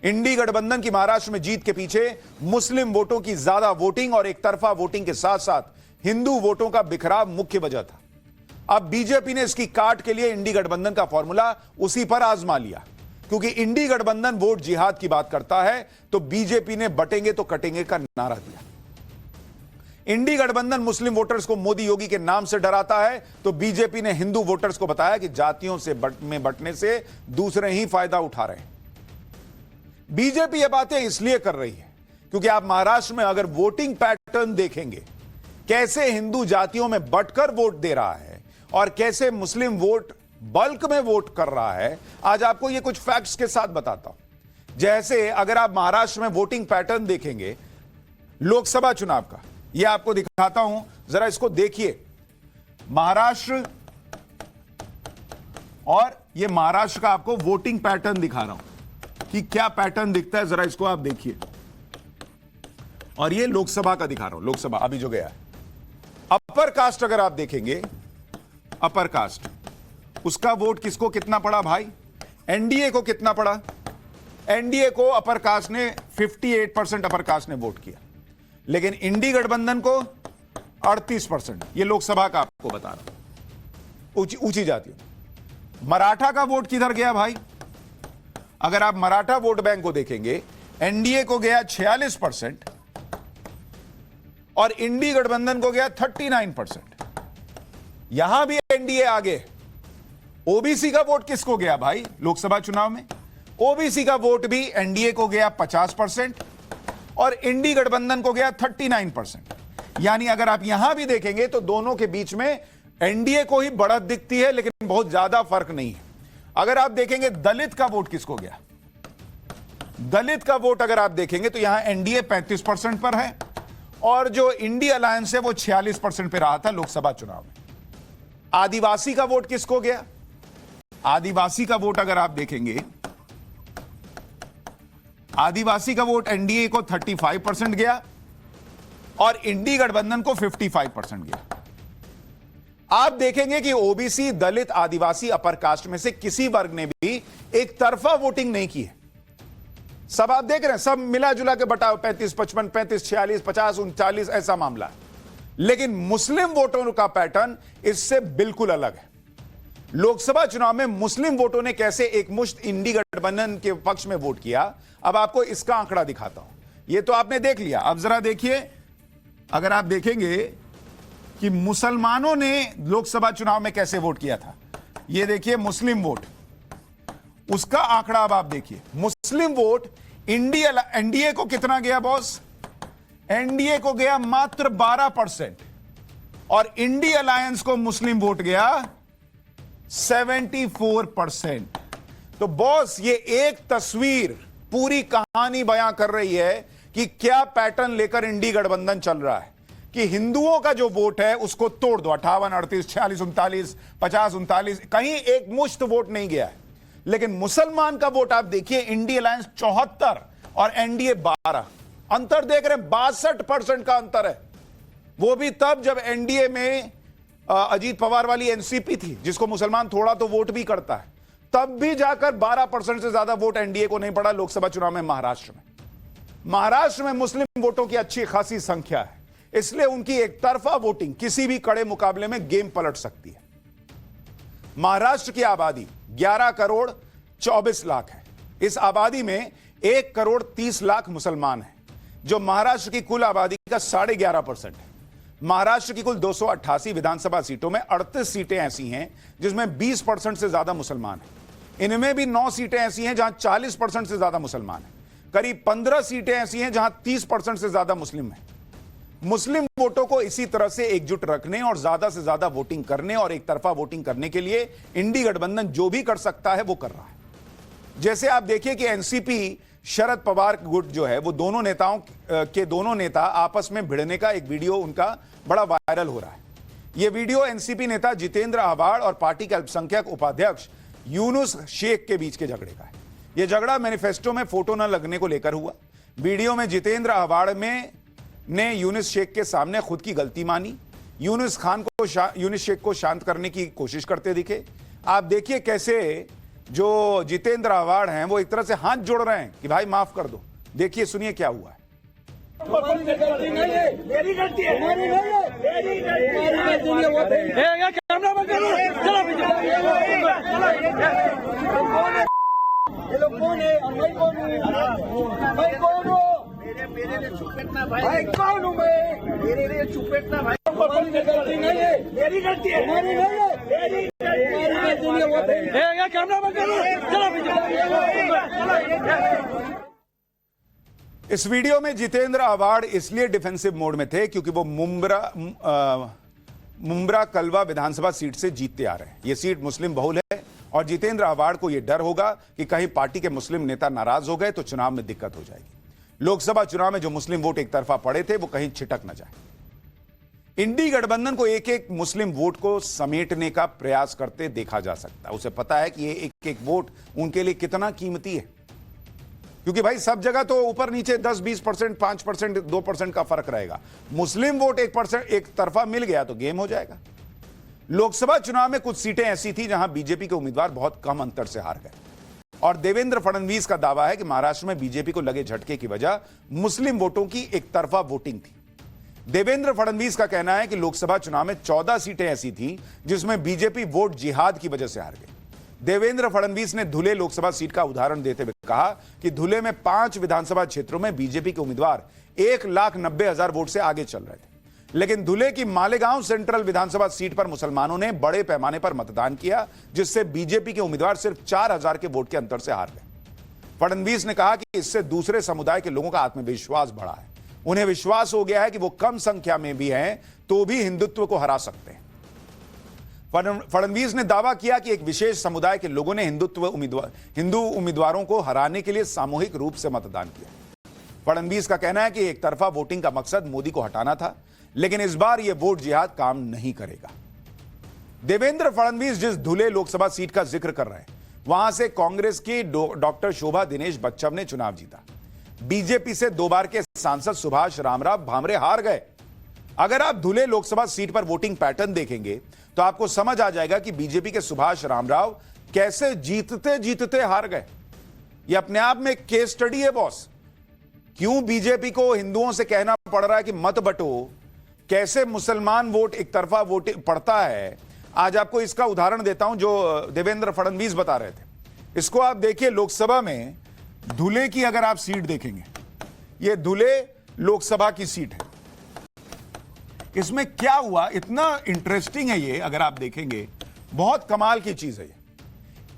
इंडी गठबंधन की महाराष्ट्र में जीत के पीछे मुस्लिम वोटों की ज्यादा वोटिंग और एक तरफा वोटिंग के साथ साथ हिंदू वोटों का बिखराव मुख्य वजह था। अब बीजेपी ने इसकी काट के लिए इंडी गठबंधन का फॉर्मूला उसी पर आजमा लिया, क्योंकि इंडी गठबंधन वोट जिहाद की बात करता है तो बीजेपी ने बटेंगे तो कटेंगे का नारा दिया। इंडी गठबंधन मुस्लिम वोटर्स को मोदी योगी के नाम से डराता है तो बीजेपी ने हिंदू वोटर्स को बताया कि जातियों से बटने से दूसरे ही फायदा उठा रहे हैं। बीजेपी ये बातें इसलिए कर रही है क्योंकि आप महाराष्ट्र में अगर वोटिंग पैटर्न देखेंगे, कैसे हिंदू जातियों में बंटकर वोट दे रहा है और कैसे मुस्लिम वोट बल्क में वोट कर रहा है, आज आपको ये कुछ फैक्ट्स के साथ बताता हूं। जैसे अगर आप महाराष्ट्र में वोटिंग पैटर्न देखेंगे लोकसभा चुनाव का, ये आपको दिखाता हूं, जरा इसको देखिए। महाराष्ट्र और ये महाराष्ट्र का आपको वोटिंग पैटर्न दिखा रहा हूं कि क्या पैटर्न दिखता है, जरा इसको आप देखिए। और ये लोकसभा का दिखा रहा हूं, लोकसभा अभी जो गया है। अपर कास्ट अगर आप देखेंगे, अपर कास्ट, उसका वोट किसको कितना पड़ा भाई? एनडीए को कितना पड़ा? एनडीए को अपर कास्ट ने 58% अपर कास्ट ने वोट किया, लेकिन इंडी गठबंधन को 38%। ये लोकसभा का आपको बता रहा हूं, ऊंची जातियों। मराठा का वोट किधर गया भाई? अगर आप मराठा वोट बैंक को देखेंगे, एनडीए को गया 46% और इंडी गठबंधन को गया 39%। यहां भी एनडीए आगे। ओबीसी का वोट किसको गया भाई लोकसभा चुनाव में? ओबीसी का वोट भी एनडीए को गया 50% और इंडी गठबंधन को गया 39%। यानी अगर आप यहां भी देखेंगे तो दोनों के बीच में एनडीए को ही बढ़त दिखती है, लेकिन बहुत ज्यादा फर्क नहीं है। अगर आप देखेंगे दलित का वोट किसको गया, दलित का वोट अगर आप देखेंगे तो यहां एनडीए 35% पर है और जो इंडी अलायंस है वो 46% पे रहा था लोकसभा चुनाव में। आदिवासी का वोट किसको गया? आदिवासी का वोट अगर आप देखेंगे, आदिवासी का वोट एनडीए को 35% गया और इंडी गठबंधन को 55% गया। आप देखेंगे कि ओबीसी, दलित, आदिवासी, अपर कास्ट में से किसी वर्ग ने भी एक तरफा वोटिंग नहीं की है। सब आप देख रहे हैं, सब मिला जुला के बटा 35, 55, 35, 46, 50, 39 ऐसा मामला है। लेकिन मुस्लिम वोटों का पैटर्न इससे बिल्कुल अलग है। लोकसभा चुनाव में मुस्लिम वोटों ने कैसे एक मुश्त इंडी गठबंधन के पक्ष में वोट किया, अब आपको इसका आंकड़ा दिखाता हूं। यह तो आपने देख लिया, अब जरा देखिए। अगर आप देखेंगे कि मुसलमानों ने लोकसभा चुनाव में कैसे वोट किया था, यह देखिए मुस्लिम वोट, उसका आंकड़ा अब आप देखिए। मुस्लिम वोट एनडीए को कितना गया बॉस? एनडीए को गया मात्र 12% और इंडी अलायंस को मुस्लिम वोट गया 74%। तो बॉस ये एक तस्वीर पूरी कहानी बयां कर रही है कि क्या पैटर्न लेकर इंडी गठबंधन चल रहा है कि हिंदुओं का जो वोट है उसको तोड़ दो। 58, 38, 46, 39, 50, 39, कहीं एक मुश्त वोट नहीं गया है। लेकिन मुसलमान का वोट आप देखिए, इंडी अलायंस 74 और एनडीए 12। अंतर देख रहे हैं, 62% का अंतर है। वो भी तब जब एनडीए में अजीत पवार वाली एनसीपी थी, जिसको मुसलमान थोड़ा तो वोट भी करता है, तब भी जाकर 12% से ज्यादा वोट एनडीए को नहीं पड़ा लोकसभा चुनाव में। महाराष्ट्र में मुस्लिम वोटों की अच्छी खासी संख्या है, इसलिए उनकी एक तरफा वोटिंग किसी भी कड़े मुकाबले में गेम पलट सकती है। महाराष्ट्र की आबादी 11 करोड़ 24 लाख है। इस आबादी में 1 करोड़ 30 लाख मुसलमान हैं, जो महाराष्ट्र की कुल आबादी का 11.5% है। महाराष्ट्र की कुल 288 विधानसभा सीटों में 38 सीटें ऐसी हैं जिसमें 20% से ज्यादा मुसलमान हैं। इनमें भी 9 सीटें ऐसी हैं जहां 40% से ज्यादा मुसलमान हैं। करीब 15 सीटें ऐसी हैं जहां 30% से ज्यादा मुस्लिम हैं। मुस्लिम वोटों को इसी तरह से एकजुट रखने और ज्यादा से ज्यादा वोटिंग करने और एक तरफा वोटिंग करने के लिए इंडी गठबंधन जो भी कर सकता है वो कर रहा है। जैसे आप देखिए कि एनसीपी शरद पवार गुट जो है, वो दोनों नेताओं के दोनों नेता आपस में भिड़ने का एक वीडियो उनका बड़ा वायरल हो रहा है। यह वीडियो एनसीपी नेता जितेंद्र आव्हाड और पार्टी के अल्पसंख्यक उपाध्यक्ष यूनुस शेख के बीच के झगड़े का है। यह झगड़ा मैनिफेस्टो में फोटो न लगने को लेकर हुआ। वीडियो में जितेंद्र आव्हाड ने यूनुस शेख के सामने खुद की गलती मानी। यूनुस शेख को शांत करने की कोशिश करते दिखे। आप देखिए कैसे जो जितेंद्र आवाड़ हैं वो एक तरह से हाथ जोड़ रहे हैं कि भाई माफ कर दो। देखिए, सुनिए क्या हुआ है। मेरी गलती है, कैमरा बंद करो। ये लोग कौन है और मैं कौन हूँ? मैं कौन हूँ? मेरे लिए चुपेटना भाई कौन हूँ मैं? मेरे लिए चुपेटना भाई गलती नहीं है, मेरी गलती है, मेरी नहीं है, मेरी गलती है। कैमरा बंद करो। इस वीडियो में जितेंद्र आवाड़ इसलिए डिफेंसिव मोड में थे क्योंकि वो मुंब्रा कलवा विधानसभा सीट से जीतते आ रहे हैं। यह सीट मुस्लिम बहुल है और जितेंद्र आवाड़ को यह डर होगा कि कहीं पार्टी के मुस्लिम नेता नाराज हो गए तो चुनाव में दिक्कत हो जाएगी। लोकसभा चुनाव में जो मुस्लिम वोट एक तरफा पड़े थे वो कहीं छिटक न जाए। इंडी गठबंधन को एक एक मुस्लिम वोट को समेटने का प्रयास करते देखा जा सकता है। उसे पता है कि ये एक एक वोट उनके लिए कितना कीमती है, क्योंकि भाई सब जगह तो ऊपर नीचे 10-20%, 5%, 2% का फर्क रहेगा। मुस्लिम वोट 1% एक तरफा मिल गया तो गेम हो जाएगा। लोकसभा चुनाव में कुछ सीटें ऐसी थी जहां बीजेपी के उम्मीदवार बहुत कम अंतर से हार गए और देवेंद्र फडणवीस का दावा है कि महाराष्ट्र में बीजेपी को लगे झटके की वजह मुस्लिम वोटों की एक तरफा वोटिंग थी। देवेंद्र फडणवीस का कहना है कि लोकसभा चुनाव में 14 सीटें ऐसी थी जिसमें बीजेपी वोट जिहाद की वजह से हार गई। देवेंद्र फडणवीस ने धुले लोकसभा सीट का उदाहरण देते हुए कहा कि धुले में 5 विधानसभा क्षेत्रों में बीजेपी के उम्मीदवार 1,90,000 वोट से आगे चल रहे थे, लेकिन धुले की मालेगांव सेंट्रल विधानसभा सीट पर मुसलमानों ने बड़े पैमाने पर मतदान किया, जिससे बीजेपी के उम्मीदवार सिर्फ 4,000 के वोट के अंतर से हार गए। फडणवीस ने कहा कि इससे दूसरे समुदाय के लोगों का आत्मविश्वास बढ़ा है। उन्हें विश्वास हो गया है कि वो कम संख्या में भी हैं तो भी हिंदुत्व को हरा सकते हैं। फडणवीस ने दावा किया कि एक विशेष समुदाय के लोगों ने हिंदू उम्मीदवारों को हराने के लिए सामूहिक रूप से मतदान किया। फडणवीस का कहना है कि एक तरफा वोटिंग का मकसद मोदी को हटाना था, लेकिन इस बार यह वोट जिहाद काम नहीं करेगा। देवेंद्र फडणवीस जिस धुले लोकसभा सीट का जिक्र कर रहे हैं वहां से कांग्रेस की डॉक्टर शोभा दिनेश बच्चव ने चुनाव जीता। बीजेपी से 2 बार के सांसद सुभाष रामराव भामरे हार गए। अगर आप धुले लोकसभा सीट पर वोटिंग पैटर्न देखेंगे तो आपको समझ आ जाएगा कि बीजेपी के सुभाष रामराव कैसे जीतते जीतते हार गए। यह अपने आप में केस स्टडी है बॉस। क्यों बीजेपी को हिंदुओं से कहना पड़ रहा है कि मत बटो, कैसे मुसलमान वोट एक तरफा वोट पड़ता है। आज आपको इसका उदाहरण देता हूं जो देवेंद्र फडणवीस बता रहे थे। इसको आप देखिए, लोकसभा में धुले की अगर आप सीट देखेंगे, यह धुले लोकसभा की सीट है। इसमें क्या हुआ, इतना इंटरेस्टिंग है ये, अगर आप देखेंगे बहुत कमाल की चीज है ये।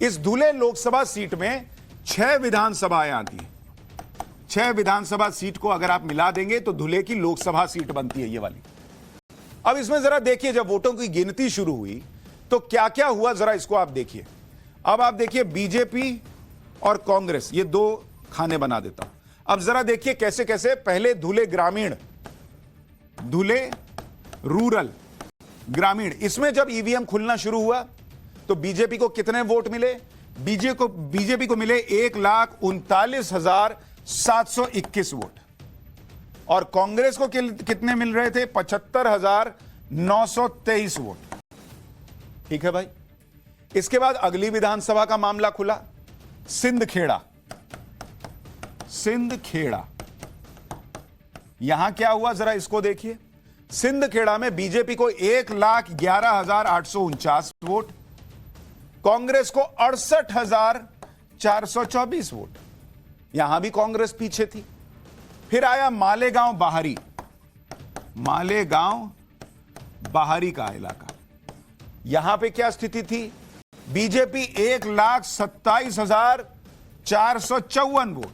इस धुले लोकसभा सीट में 6 विधानसभाएं आती हैं। 6 विधानसभा सीट को अगर आप मिला देंगे तो धुले की लोकसभा सीट बनती है ये वाली। अब इसमें जरा देखिए, जब वोटों की गिनती शुरू हुई तो क्या क्या हुआ, जरा इसको आप देखिए। अब आप देखिए बीजेपी और कांग्रेस, ये 2 खाने बना देता हूं। अब जरा देखिए कैसे कैसे पहले धुले ग्रामीण, धुले रूरल, ग्रामीण, इसमें जब ईवीएम खुलना शुरू हुआ तो बीजेपी को कितने वोट मिले? बीजेपी को मिले 1,39,721 वोट और कांग्रेस को कितने मिल रहे थे? 75,923 वोट। ठीक है भाई। इसके बाद अगली विधानसभा का मामला खुला, सिंदखेड़ा। सिंदखेड़ा, यहां क्या हुआ जरा इसको देखिए। सिंदखेड़ा में बीजेपी को 1,11,849 वोट, कांग्रेस को 68,424 वोट। यहां भी कांग्रेस पीछे थी। फिर आया मालेगांव बाहरी, मालेगांव बाहरी का इलाका। यहां पे क्या स्थिति थी? बीजेपी 1,27,454 वोट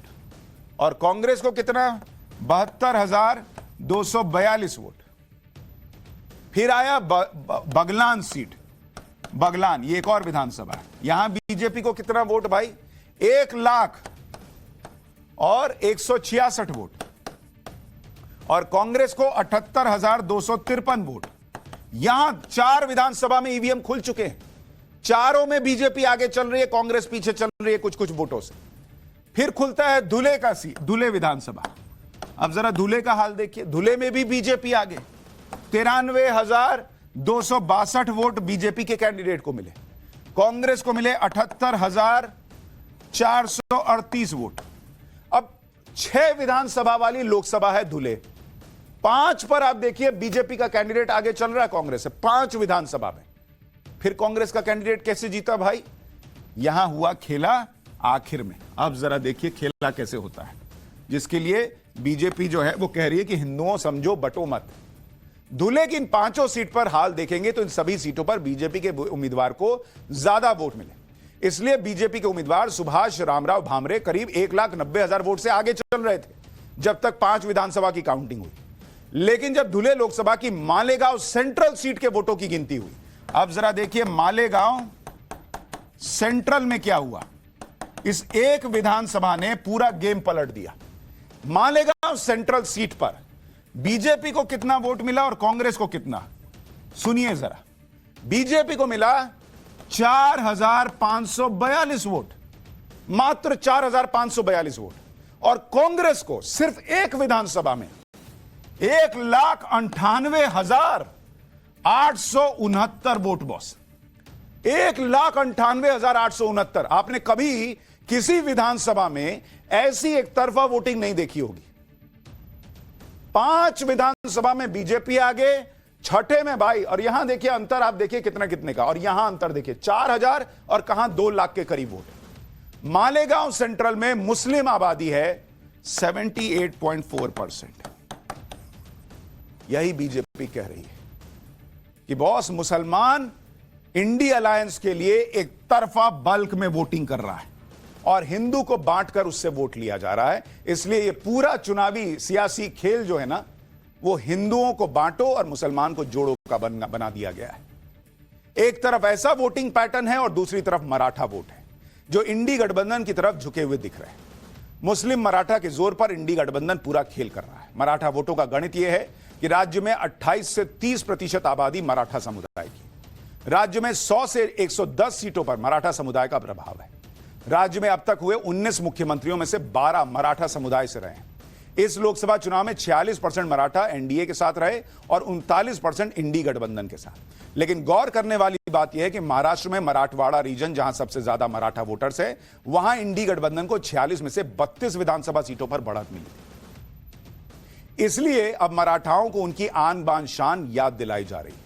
और कांग्रेस को कितना? 72,242 वोट। फिर आया बगलान सीट, बगलान, ये एक और विधानसभा है। यहां बीजेपी को कितना वोट भाई? 1,00,166 वोट और कांग्रेस को 78,253 वोट। यहां 4 विधानसभा में ईवीएम खुल चुके हैं। चारों में बीजेपी आगे चल रही है, कांग्रेस पीछे चल रही है कुछ कुछ वोटों से। फिर खुलता है धुले का सीट, धुले विधानसभा। अब जरा धुले का हाल देखिए। धुले में भी बीजेपी आगे, 93,262 वोट बीजेपी के कैंडिडेट को मिले। कांग्रेस को मिले 78,438 वोट। अब 6 विधानसभा वाली लोकसभा है धुले, 5 पर आप देखिए बीजेपी का कैंडिडेट आगे चल रहा है कांग्रेस से, 5 विधानसभा में। फिर कांग्रेस का कैंडिडेट कैसे जीता भाई? यहां हुआ खेला आखिर में। अब जरा देखिए खेला कैसे होता है, जिसके लिए बीजेपी जो है वो कह रही है कि हिंदुओं समझो बटो मत। धुले की इन 5 सीट पर हाल देखेंगे तो इन सभी सीटों पर बीजेपी के उम्मीदवार को ज्यादा वोट मिले। इसलिए बीजेपी के उम्मीदवार सुभाष रामराव भामरे करीब 1,90,000 वोट से आगे चल रहे थे जब तक 5 विधानसभा की काउंटिंग हुई। लेकिन जब धुले लोकसभा की मालेगांव सेंट्रल सीट के वोटों की गिनती हुई, अब जरा देखिए मालेगांव सेंट्रल में क्या हुआ। इस एक विधानसभा ने पूरा गेम पलट दिया। मालेगांव सेंट्रल सीट पर बीजेपी को कितना वोट मिला और कांग्रेस को कितना, सुनिए जरा। बीजेपी को मिला 4,542 वोट, मात्र 4,542 वोट, और कांग्रेस को सिर्फ एक विधानसभा में 1,98,869 वोट बॉस। 1,98,869। आपने कभी किसी विधानसभा में ऐसी एक तरफा वोटिंग नहीं देखी होगी। 5 विधानसभा में बीजेपी आगे, 6ठे में भाई, और यहां देखिए अंतर, आप देखिए कितना कितने का, और यहां अंतर देखिए 4,000 और कहां 2 लाख के करीब वोट। मालेगांव सेंट्रल में मुस्लिम आबादी है 78.4%। यही बीजेपी कह रही है कि बॉस मुसलमान इंडी अलायंस के लिए एक तरफा बल्क में वोटिंग कर रहा है और हिंदू को बांटकर उससे वोट लिया जा रहा है। इसलिए ये पूरा चुनावी सियासी खेल जो है ना, वो हिंदुओं को बांटो और मुसलमान को जोड़ो का बना दिया गया है। एक तरफ ऐसा वोटिंग पैटर्न है और दूसरी तरफ मराठा वोट है जो इंडी गठबंधन की तरफ झुके हुए दिख रहे हैं। मुस्लिम मराठा के जोर पर इंडी गठबंधन पूरा खेल कर रहा है। मराठा वोटों का गणित यह है कि राज्य में 28 से 30% आबादी मराठा समुदाय की। राज्य में 100 से 110 सीटों पर मराठा समुदाय का प्रभाव है। राज्य में अब तक हुए 19 मुख्यमंत्रियों में से 12 मराठा समुदाय से रहे। इस लोकसभा चुनाव में 46% मराठा एनडीए के साथ रहे और 39% इंडी गठबंधन के साथ। लेकिन गौर करने वाली बात यह है कि महाराष्ट्र में मराठवाड़ा रीजन, जहां सबसे ज्यादा मराठा वोटर्स है, वहां इंडी गठबंधन को 46 में से 32 विधानसभा सीटों पर बढ़त मिली। इसलिए अब मराठाओं को उनकी आन बान शान याद दिलाई जा रही है।